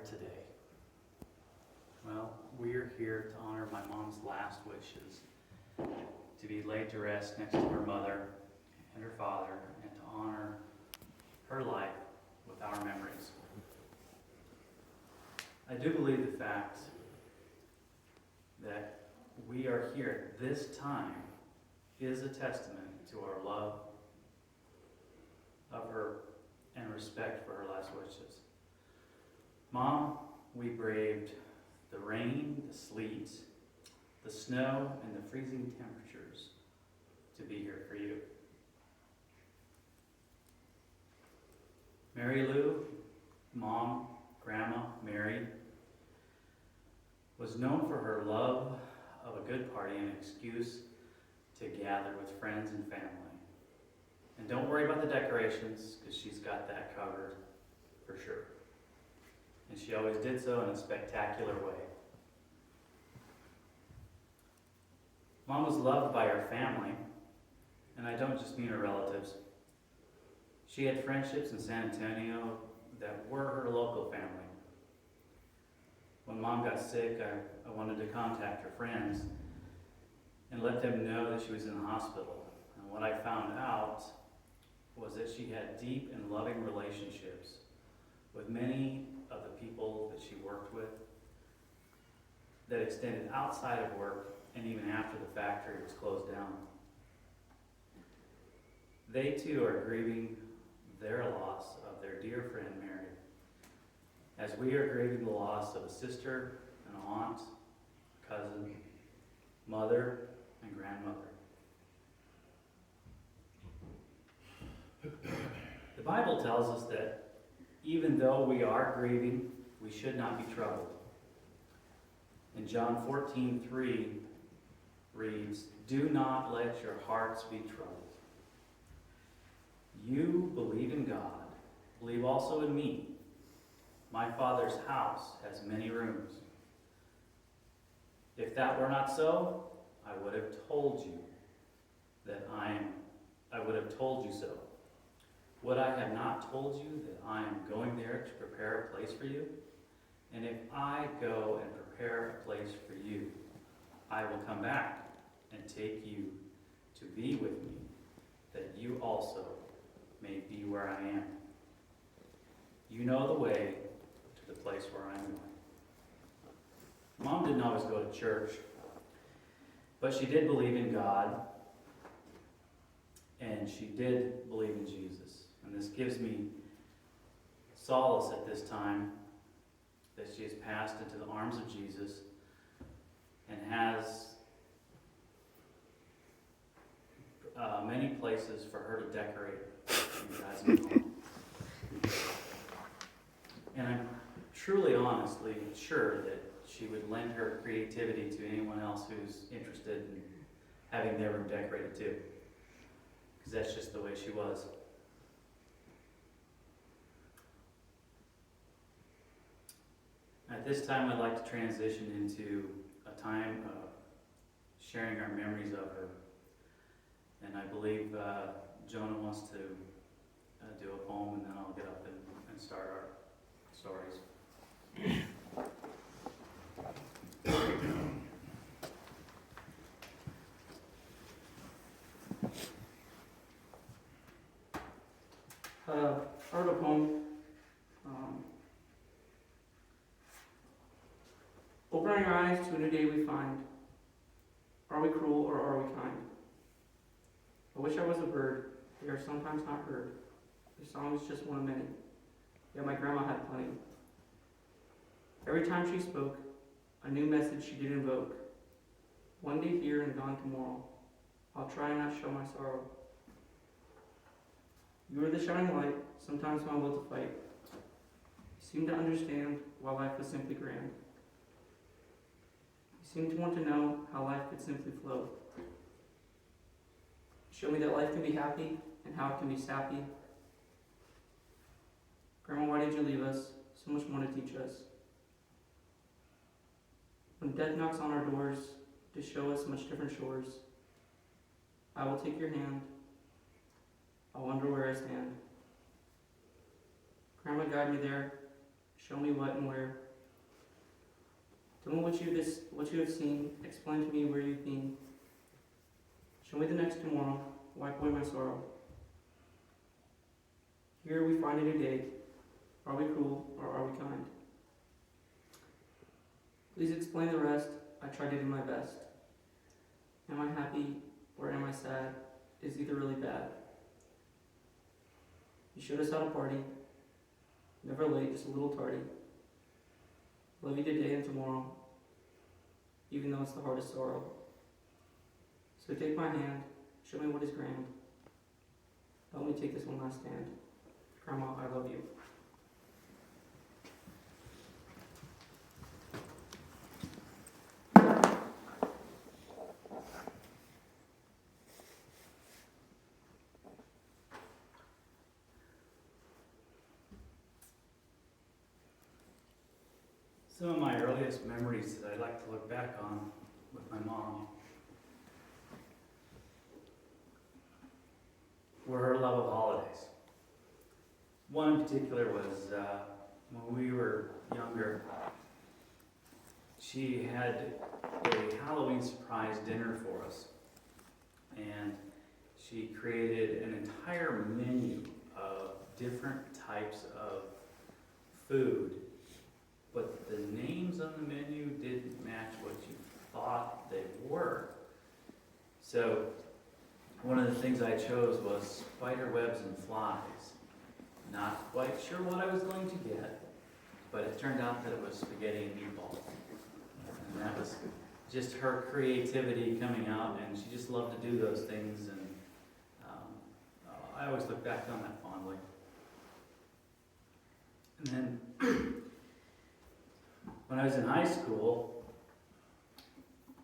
today? Well, we're here to honor my mom's last wishes, to be laid to rest next to her mother and her father, and to honor her life with our memories. I do believe the fact that we are here at this time is a testament to our love of her and respect for her last wishes. Mom, we braved the rain, the sleet, the snow, and the freezing temperatures to be here for you. Mary Lou, Mom, Grandma, Mary, was known for her love of a good party and an excuse to gather with friends and family. And don't worry about the decorations, because she's got that covered for sure. And she always did so in a spectacular way. Mom was loved by her family, and I don't just mean her relatives. She had friendships in San Antonio that were her local family. When Mom got sick, I wanted to contact her friends and let them know that she was in the hospital. And what I found out was that she had deep and loving relationships with many of the people that she worked with that extended outside of work and even after the factory was closed down. They too are grieving their loss of their dear friend Mary, as we are grieving the loss of a sister, an aunt, cousin, mother, and grandmother. The Bible tells us that even though we are grieving, we should not be troubled. In John 14:3 reads, "Do not let your hearts be troubled. You believe in God, believe also in me. My Father's house has many rooms. If that were not so, I would have told you so. Would I have not told you that I am going there to prepare a place for you? And if I go and prepare a place for you, I will come back and take you to be with me, that you also may be where I am. You know the way to the place where I'm going." Mom didn't always go to church, but she did believe in God, and she did believe in Jesus. And this gives me solace at this time that she has passed into the arms of Jesus and has many places for her to decorate in God's new home. And I'm truly, honestly sure that she would lend her creativity to anyone else who's interested in having their room decorated too, because that's just the way she was. At this time, I'd like to transition into a time of sharing our memories of her. And I believe Jonah wants to do a poem, and then I'll get up and start our stories. I wrote a poem. Opening our eyes to a new day we find. Are we cruel or are we kind? I wish I was a bird. They are sometimes not heard. The song is just one of many. Yet my grandma had plenty. Every time she spoke, a new message she did invoke. One day here and gone tomorrow. I'll try and not show my sorrow. You are the shining light, sometimes my will to fight. You seem to understand why life was simply grand. You seem to want to know how life could simply flow. Show me that life can be happy and how it can be sappy. Grandma, why did you leave us? So much more to teach us. When death knocks on our doors to show us much different shores, I will take your hand. I wonder where I stand. Grandma, guide me there. Show me what and where. Tell me what you have seen. Explain to me where you've been. Show me the next tomorrow. Wipe away my sorrow. Here we find a new day. Are we cruel or are we kind? Please explain the rest. I try to do my best. Am I happy or am I sad? Is either really bad? You showed us how to party. Never late, just a little tardy. Love you today and tomorrow, even though it's the hardest sorrow. So take my hand, show me what is grand. Help me take this one last stand. Grandma, I love you. Some of my earliest memories that I'd like to look back on with my mom were her love of holidays. One in particular was when we were younger, she had a Halloween surprise dinner for us. And she created an entire menu of different types of food, but the names on the menu didn't match what you thought they were. So one of the things I chose was spider webs and flies. Not quite sure what I was going to get, but it turned out that it was spaghetti and meatballs. And that was just her creativity coming out, and she just loved to do those things, and I always look back on that fondly. And then when I was in high school,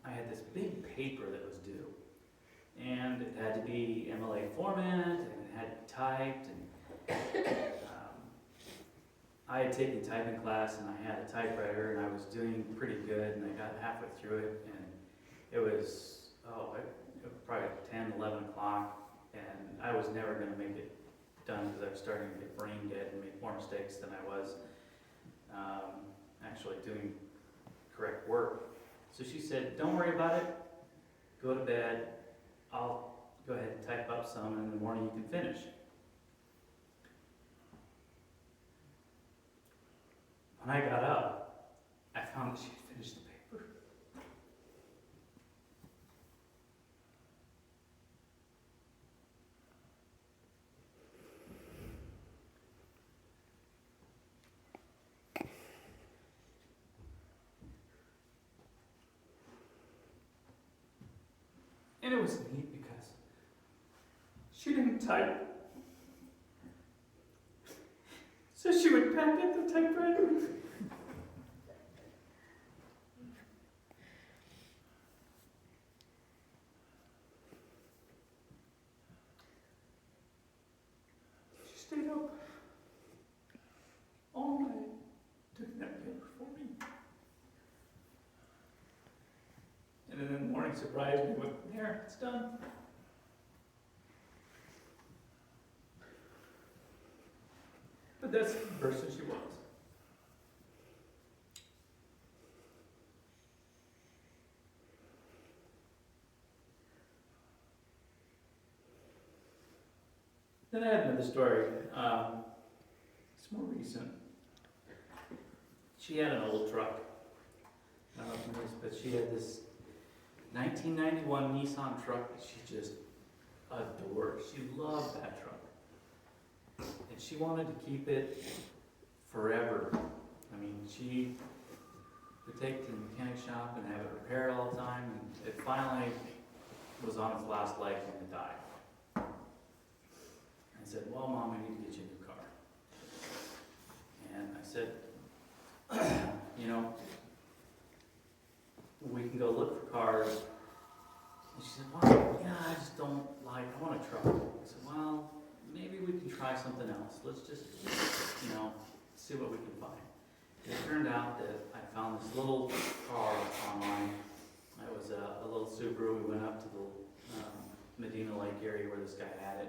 I had this big paper that was due, and it had to be MLA format, and it had to be typed, and I had taken typing class, and I had a typewriter, and I was doing pretty good, and I got halfway through it, and it was probably 10, 11 o'clock, and I was never going to make it done because I was starting to get brain dead and make more mistakes than I was actually doing correct work. So she said, don't worry about it, go to bed, I'll go ahead and type up some, and in the morning you can finish. When I got up, I found that she had finished the paper. And it was neat because she didn't type. So she would back up the typewriter. She stayed up all night doing that paper for me. And then in the morning surprised me with, there, it's done. But that's the person she was. Then I had another story. It's more recent. She had an old truck. I don't know if you know this, but she had this 1991 Nissan truck that she just adored. She loved that truck. And she wanted to keep it forever. I mean, she would take it to the mechanic shop and have it repaired all the time, and it finally was on its last legs and it died. I said, well, Mom, we need to get you a new car. And I said, you know, we can go look for cars. And she said, well, yeah, I just don't like, I want a truck. I said, well, maybe we can try something else. Let's just, you know, see what we can find. It turned out that I found this little car online. It was a little Subaru. We went up to the Medina Lake area where this guy had it.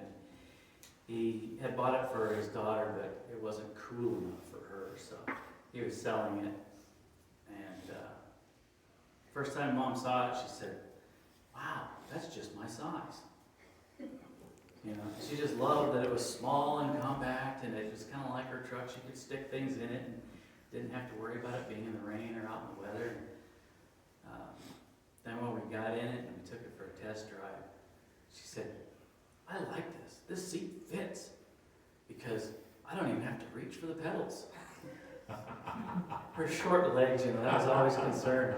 He had bought it for his daughter, but it wasn't cool enough for her. So he was selling it. And first time Mom saw it, she said, "Wow, that's just my size." You know, she just loved that it was small and compact, and it was kind of like her truck. She could stick things in it and didn't have to worry about it being in the rain or out in the weather. Then when we got in it and we took it for a test drive, she said, "I like this. This seat fits because I don't even have to reach for the pedals." Her short legs, you know, that was always a concern.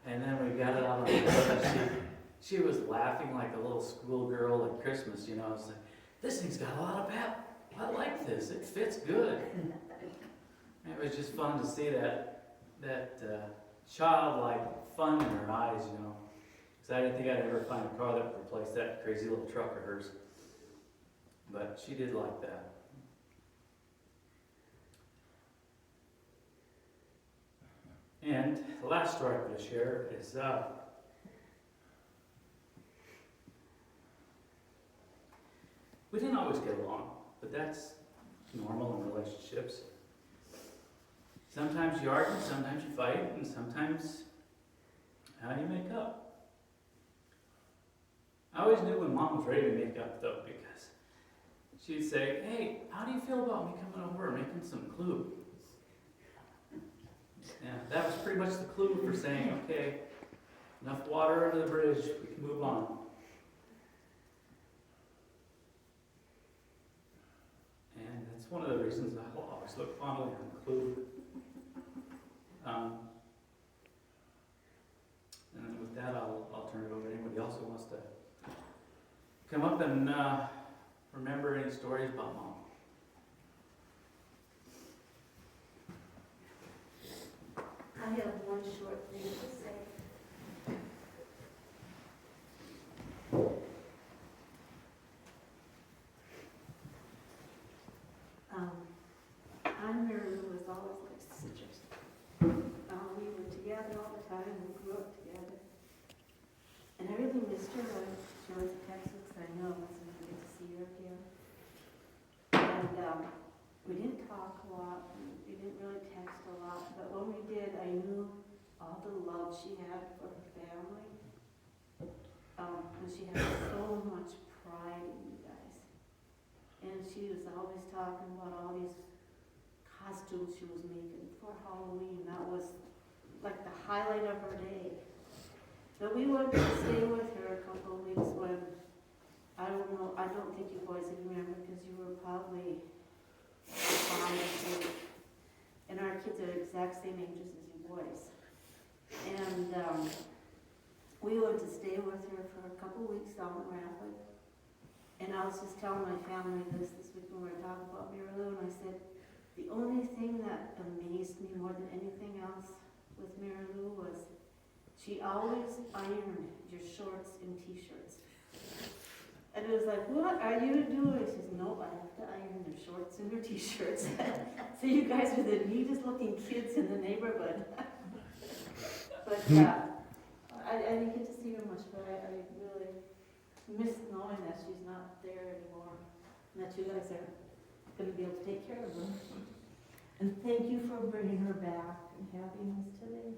And then we got it out on the road. She was laughing like a little schoolgirl at Christmas, you know. It's like, "This thing's got a lot of pep. I like this. It fits good." And it was just fun to see that childlike fun in her eyes, you know. Because I didn't think I'd ever find a car that would replace that crazy little truck of hers. But she did like that. And the last story I'm going to share is we didn't always get along, but that's normal in relationships. Sometimes you argue, sometimes you fight, and sometimes you make up. I always knew when Mom was ready to make up, though, because she'd say, "Hey, how do you feel about me coming over and making some clue?" Yeah, that was pretty much the clue for saying, "Okay, enough water under the bridge, we can move on." And that's one of the reasons I will always look fondly on Clue. And with that, I'll turn it over to anybody else who wants to come up and remember any stories about Mom. I have one short thing to say. Mary Lou was always like sisters. We were together all the time, we grew up together. And I really missed her. She was a Texas, I know, I wasn't going to get to see her again. And we didn't talk a lot, we didn't really text a lot, but when we did, I knew all the love she had for her family. And she had so much pride in you guys. And she was always talking about all these costumes she was making for Halloween. That was like the highlight of her day. But we went to stay with her a couple of weeks when, I don't know, I don't think you boys even remember because you were probably 5 or 8. And our kids are the exact same ages as you boys. And we went to stay with her for a couple of weeks down in Rapid. And I was just telling my family this week when we were talking about Mary Lou, and I said, the only thing that amazed me more than anything else with Mary Lou was she always ironed your shorts and t-shirts. And it was like, "What are you doing?" She says, "No, I have to iron your shorts and your t-shirts." So you guys are the neatest looking kids in the neighborhood. But I didn't get to see her much, but I really miss knowing that she's not there anymore. And that you guys are going to be able to take care of her. And thank you for bringing her back and having us today.